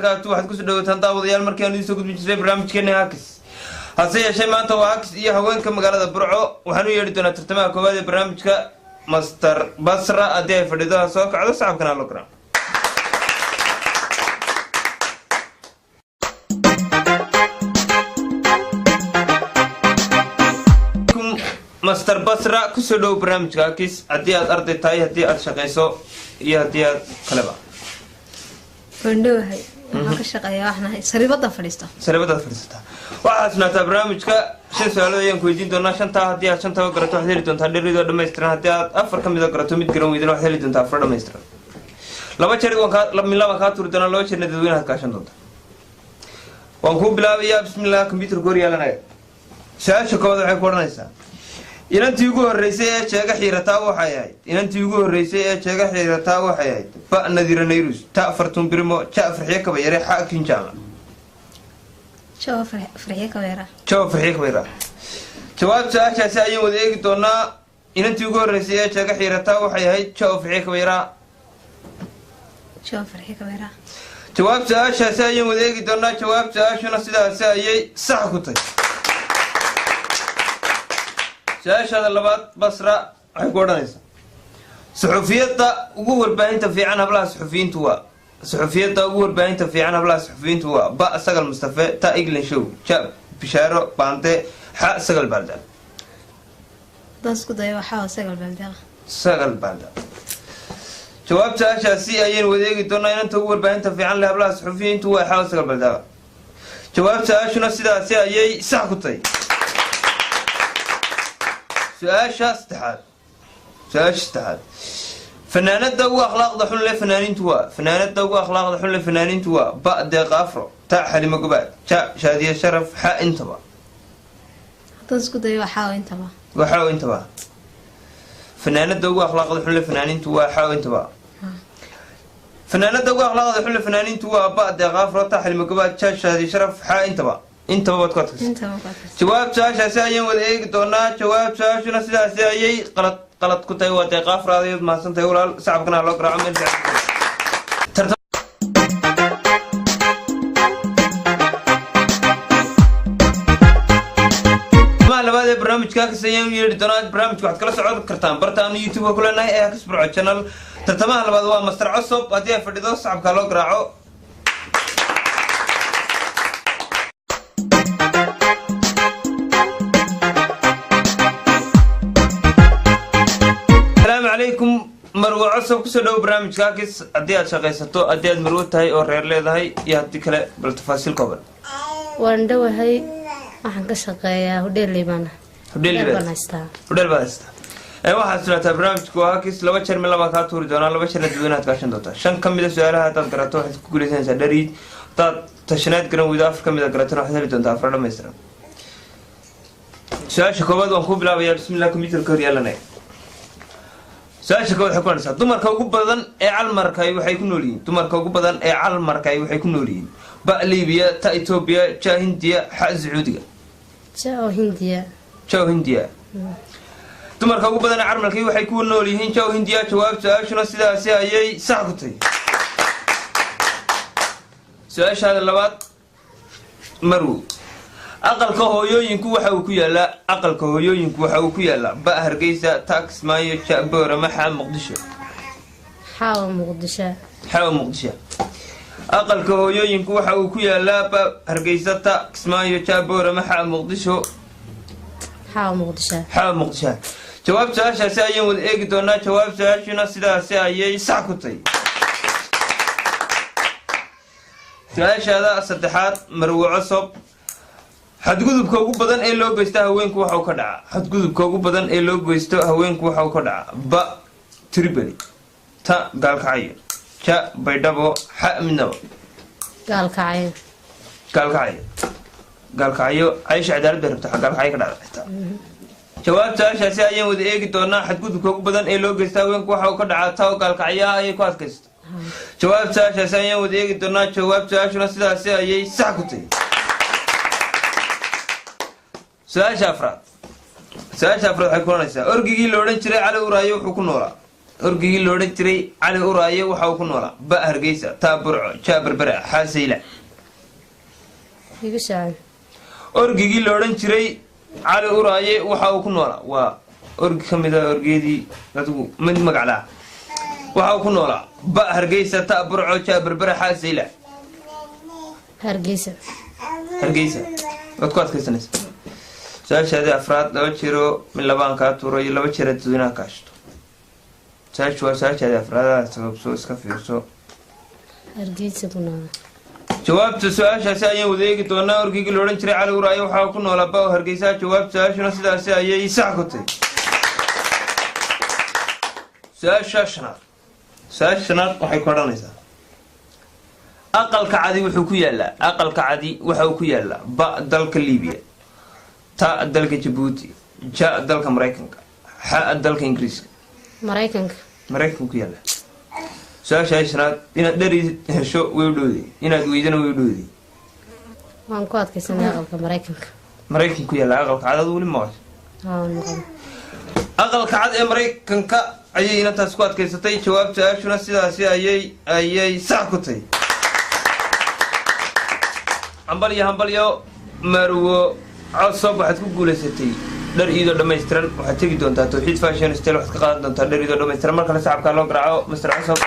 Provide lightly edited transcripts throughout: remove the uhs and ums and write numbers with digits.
وبركاته واحد كسر دوتان داود يال مركان يسوق بجزء برنامج كنا هاكس هسه شيء ما أنت وهاكس إيه هوين كم قالوا برعو وحنو يردون ترتمى كوادي برنامج كا مستر بصرة أديه فريدة سوق على صعب كنا لقرا مستر بصرة كسر برنامج هاكس أديه أرض تاي هديه أرشقيسو إيه هديه كلبا فندوه هاي waxaan ka shaqeeyaa waxna sariibada fadhiista waxaad sanataa barnaamijka shan su'aalo ayaan ku weydiin doonaa shanta haddii aad shanta garato waxaad heli doontaa dheerido dhammaystiran haddii aad afar ka mid ah garato mid garan weydana waxaad heli doontaa afar dhammaystiran laba jeer waan kaa turi doonaa laba jeerna dadweyne aad kaashan doontaa waan kuu bilaabayaa bismillah computerka hor yaalanaya su-aasha koowaad waxay ku odhanaysaa inantii ugu horreysay ee jeega xiirataa waxay ahayd ba nadira nayrus ta fartun birimo ja farxiye kaba yare xa kinjaama farxiye kaba yare jawaab su-aashaasi ayaan wada eegi doonaa inantii ugu horreysay ee jeega xiirataa waxay ahayd ja farxiye kaba yare jawaab su-aashaasi ayaan wada eegi doonaa jawaab su-aashuna sidaasi ayay sax ku tahay su-aashaada labaad basra waxay ku odhanaysaa suxufiyadda ugu warbaahinta fiican hablaha suxufiyiintu waa ba sagal mustafe ta england show ja bishaaro baante xa sagal balda jawaab su-aashaasi ayaynu wadeegi doonaa inanta ugu warbaahinta fiican leh hablaha suxufiyiintu waa xa sagal balda jawaab su-aashuna sidaasi ayay sax ku tahay su-aasha saddexaad fanaanada ugu akhlaaqda xun leh fanaaniintu waa ba deeqa afro ta xalimo gobaad ja shaadiye sharaf xa intaba fanaanada ugu akhlaaqda xun leh fanaaniintu waa xa intaba fanaanada ugu akhlaaqda xun leh fanaaniintu waa ba deeqa afro ta xalimo gobaad ja shaadiye sharaf xa intaba waad ku adkaysa jawaab su-aashaasi ayaan wada eegi doonaa jawaab su-aashuna sidaasi ayay qalad ku tahay waa deeqa afraadayood mahadsantahay walaal sacabkana loo garaaco meel labaad ee barnaamijka Hackis ayaan yeedhi doonaa barnaamijka waxaad kala socon kartaan bartaanu YouTube ku leenahay ee Hackis Burco channel tartamaha labaad waa Master Cusub haddii ay fadhido sacabka loo garaaco عليكم مروة عصب كسر برنامج كاكس أديات شقيسته أديات مروة هاي أو رير ليه هاي يهدي كله بالتفاصيل قبل. وندو هاي أحنا كشقيا هدير ليبانا. هدير بانستا. أي واحد سنة برنامج كاكس لو بشر من لما كاتور جانا لو بشر ندوينها تكاشن دوتا. شن كم إذا سؤالها تذكرته حيث كل إنسان سدري تشنات كنا ويدافع كم إذا كرتنا حيث بتنتا فرنا ميسرا. سؤال شكوبات وانخوب لا بيا بسم الله كمبيوتر كوريا لنا. su-aasha ka waxay ku anaysaa dumarka ugu badan ee calmarkay waxay ku nool yihiin ba Liibiya ta Itoobiya ja Hindiya xa Sacuudiga Hindiya dumarka ugu badan ee calmarkay waxay ku nool yihiin ja Hindiya jawaab su-aashuna sidaasi ayay sax ku tahay su-aashaada labaad marwo aqalka hooyooyinku waxa uu ku yaalaa ba Hargeysa tax maayo Jabora maxa Muqdisho aqalka hooyooyinku waxa uu ku yaalaa ba Hargeysa tax maayo Jabora maxa Muqdisho jawaab su-aashaasi ayaan wada eegi doonaa jawaab su-aashuna sidaasi ayay sax ku tahay su-aashaada saddexaad marwo cusub xadgudubka ugu badan ee loo geysto haweenku waxa uu ka dhacaa ba Tripoli ta gaalkacyo ja baydhabo xa midnaba gaalkacyo Aisha cadaalad bay rabtaa gaalkacyo ka dhacda jawaab su-aashaasi ayaan wada eegi doonaa xadgudubka ugu badan ee loo geysto haweenku waxa uu ka dhacaa ta gaalkacyo ayay ku adkaysto jawaab su-aashaasi ayaan wada eegi doonaa jawaab su-aashuna sidaasi ayay sax ku tahay su-aasha afraad waxay ku oranaysaa orgigii la odhan jiray cali uraayo wuxuu ku noolaa orgigii la odhan jiray cali uraaye waxa uu ku noolaa ba hargeysa taa burco jaa berbera xaa saylac orgigii la odhan jiray cali uraaye waxa uu ku noolaa waa orgi ka mid ah orgeedii adigu mid magaclaa waxa uu ku noolaa ba hargeysa taa burco jaa berbera xaa saylac hargeysa waad ku adkaysanaysa su-aashaadii afraad 2 jiro min labaan kaa tuuro iyo 2 jeer dadweynaha kaashto su-aashaadii afraad sababso iska fiirso hargeysa ku noolaa jawaabta su-aashaasi ayaan wada eegi doonaa orgigii la odhan jiray cali uraaye waxaa ku noolaa ba hargeysa jawaabta su-aashuna sidaasi ayay sax ku tahay su-aasha shanaad waxay ku odhanaysaa aqalka cadi wuxuu ku yaalaa ba dalka liibiya ta dalka jabuuti ja dalka maraykanka xa dalka ingiriiska maraykanka ku yaala su-aasha shanaad inaad dheri hesho way u dhowday inaad weydana way u dhowday waan ku adkaysanay aqalka maraykanka ku yaala aqalka cad weli ma aqalka cad ee maraykanka ayay inantaas ku adkaysatay jawaabta su-aashuna sidaasi ayay sax ku tahay hambalyo marwo codsob waxaad ku guulaysatay dhar iidoo dhammaystiran waxaad tegi doontaa tawxiid fashion style waxaad ka qaadan doontaa dhar iidoo dhammaystiran mar kale sacabkaa loo garaaco master codsob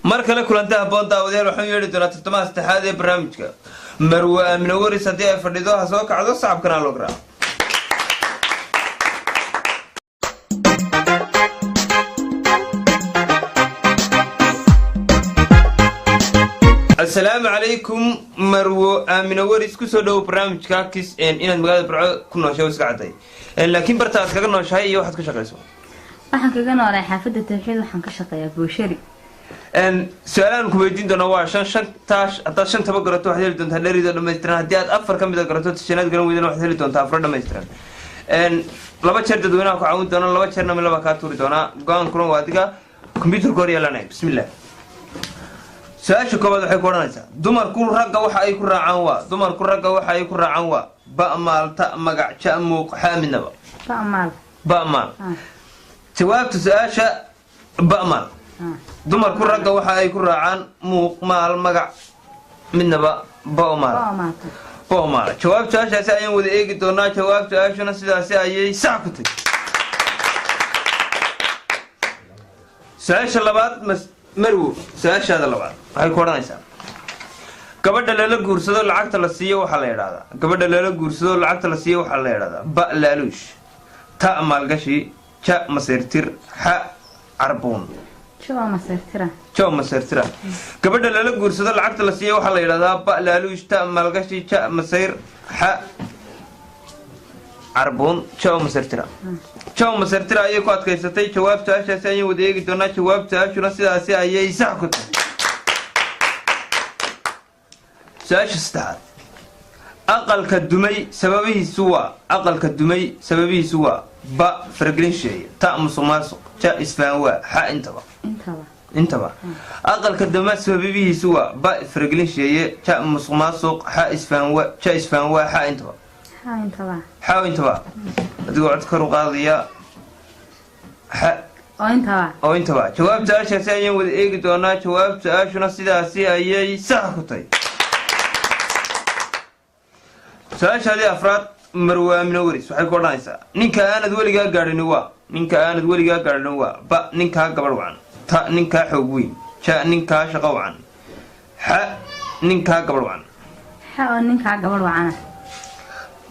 mar kale kulanta habboon daawadayaal waxaan yeedhi doonaa tartamaha saddexaad ee barnaamijka marwo aamino waris haddii ay fadhido ha soo kacdo sacabkana loo garaaco السلام عليكم مرو آمنة وريس كسو دو برنامج كاكس إن مقالة برعو كنا شوز قاعدين لكن برتاس كنا شيء يوحد كشقيسو waxaan kaga noolay xaafadda tawxiid waxaan ka shaqeeyaa buushari su-aalaan ku weydiin doona waa haddaad 5 taba garato waxaad heli doontaa dherido dhammaystiran haddii aad 4 ka mid a garato tishanaad garan weydana waxaad heli doontaa 4 dhammaystiran 2 jeer dadweynaha ku caawin doona 2 jeerna mid laba kaa tuuri doonaa go-aan kulan waa adiga computerka hor yeelanaya bismillah su-aasha koobaad waxay ku odhanaysaa dumarku ragga waxa ay ku raacaan waa ba maalta magac ja muuq xaaminaba ba'maal jawaabta su-aasha ba'maal dumarku ragga waxa ay ku raacaan muuq maal magac midnaba ba'maal jawaab su-aashaasi ayaan wada eegi doonaa jawaab su-aashuna sidaasi ayay sax ku tahay su-aasha labaad marwo su-aashaada labaad waxay ku odhanaysaa gabadha lala guursado lacagta la siiyo waxaa la yidhahdaa ba laaluush ta maalgashi ja maseyrtir xa carbuun jo maseyrtira gabadha lala guursado lacagta la siiyo waxaa la yidhahdaa ba laaluush ta maalgashi ja maseyr xa carbuun jo maseyrtira ayay ku adkaysatay jawaab su-aashaasi ayaan wada eegi doonaa jawaab su-aashuna sidaasi ayay sax ku tahay su-aasha saddexaad aqalka dumay sababihiisu waa ba faragelin sheeye ta musuqmaasuq ja isfahanwaa xa intaba aqalka duma sababihiisu waa ba faragelin sheeye ja musuqmaasuq xa isfahanwaa xa intaba adigoo cod kor u qaadaya oo intaba jawaab su-aashaasi ayaan wada eegi doonaa jawaab su-aashuna sidaasi ayay sax ku tahay su-aashaadii afraad marwo aamino waris waxay ku odhanaysaa ninka aanad weligaa gaadhin waa ba ninkaa gabadh wacan ta ninkaa xoog weyn ja ninkaa shaqo wacan xa ninkaa gabadh wacan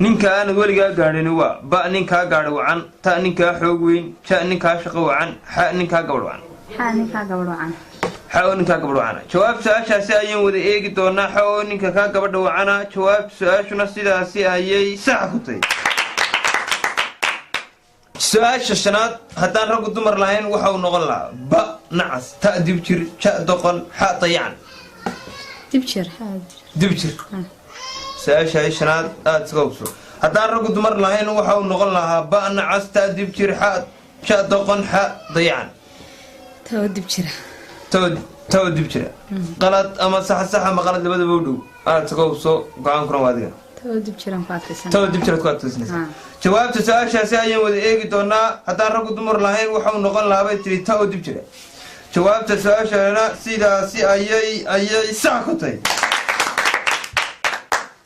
ninka aanad weligaa gaadhin waa ba ninkaa gaadhi wacan ta ninkaa xoog weyn ja ninkaa shaqo wacan xa ninkaa gabadh wacan xa oo ninkaa gabadh wacana jawaab su-aashaasi ayaan wada eegi doonaa xa oo ninka kaa gabadha wacana jawaab su-aashuna sidaasi ayay sax ku tahay su-aasha shanaad haddaan raggu dumar lahayn waxa uu noqon lahaa ba nacas ta dibjir ja doqon xa dayacan dibjir su-aasha shanaad aada iska hubso haddaan raggu dumar lahayn waxa uu noqon lahaa ba nacas ta dibjir xa ja doqon xa dayacan tawa dib jira qalad ama saxa ama qalad labadaba u dhow تقوسو قان كرون وادي تودب جيران فاتيسن تودب جيران فاتيسن جوابت سؤاشاasi ayaan wada eegi doonaa haddaan rag dumar lahayn waxa uu noqon lahaa bay tiri tawdib jira jawaabta su'aashana sidaasi ayay sax ku tahay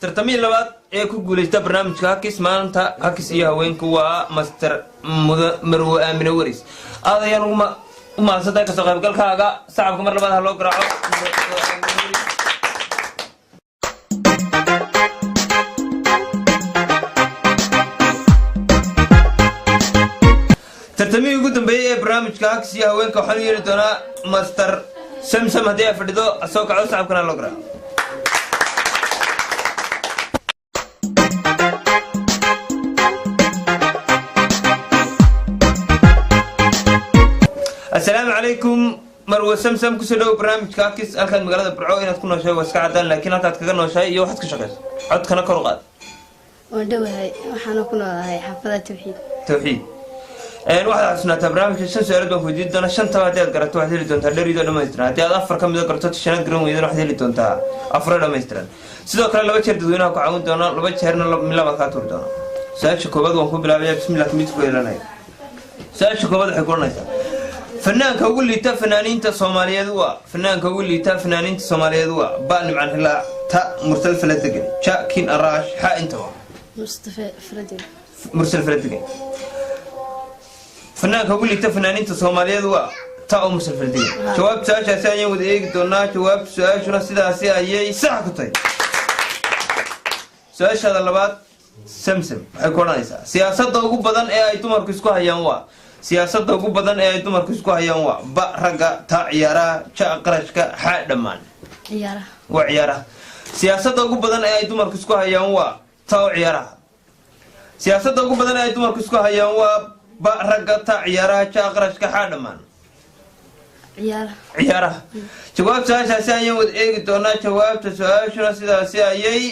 tartamii labaad ee ku guuleystay barnaamijka Hakis maanta Hakis iyo haweenku waa master Marwo Aamina Waris aadayaan uma saddex ka soo qaybgalkaaga sacabka mar labaad loo garaaco tartamii ugu dambeeyay ee barnaamijka Hakis iyo haweenka waxaan yeeli doonaa master Samsam hadii ay fadhido soo kaco sacabkana loo garaaco السلام عليكم مروة سمسم كسلو برنامج كاكس أكاد مقالة برعو إنها تكون نوشاي واسكعدان لكن أكاد كذا نوشاي يو حد كشغل عد كنا كروقات ودوهاي وحنا كنا هاي حفظة توحيد واحد عشان برنامج شن سؤال بقى في جدنا شن تواتيات قرأت واحد اللي تونتها اللي يريدون ما يسترن هتي هذا أفر كم إذا قرأت شن قرون ويدون واحد اللي تونتها أفراد ما يسترن سيدو كلا لو بتشر دوينا وكعون دونا لو بتشرنا من لا مكاتور دونا سأل شكوبات وانكم بلا بسم الله كميت كويلنا سأل شكوبات حيكون نايسا فنان كقول لي تفنانين الصومالية دوا فنان كقول لي تفنانين الصومالية دوا بان عن هلا تا مرسل فلدقن شاكين أراش حا انتوا مصطفى فردي مرسل فلدقن فنان كقول لي تفنانين الصومالية دوا تا مرسل فلدقن جواب ساشا ثانية ودقيق دونا جواب سؤال شنو سيدا سيا ساعة كتاي سؤال هذا اللبات سمسم حيكون نايسا سياسة دوغو بدن اي تمر كسكو هيانوا siyaasadda ugu badan ee ay dumarku isku hayaan waa ba raga ta ciyaaraha ja qarashka ha dhamaan ciyaaraha siyaasadda ugu badan ee ay dumarku isku hayaan waa ta ciyaaraha siyaasadda ugu badan ee ay dumarku isku hayaan waa ba raga ta ciyaaraha ja qarashka ha dhamaan ciyaaraha jawaabta su'aashaasi ayaan wada eegi doonaa jawaabta su'aashuna sidaasi ayay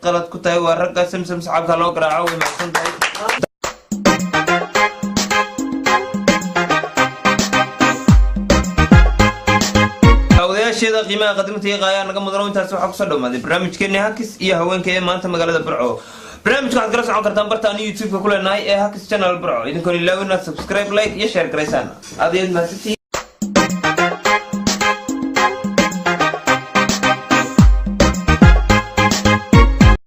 qalad ku tahay waa ragga Samsam saxabka loo garaaco way macsan tahay شيء قيمة قدمتي غاية أنا كم ضروري تاسو حق صدق ما دي برنامج كني هاكس إيه هوين كي ما أنت مقالة برعو برنامج قاعد قرص عن كرتان برتاني يوتيوب كله ناي إيه هاكس channel برعو إذا كوني لاقونا سبسكرايب لايك يشارك رئيسنا هذه المسج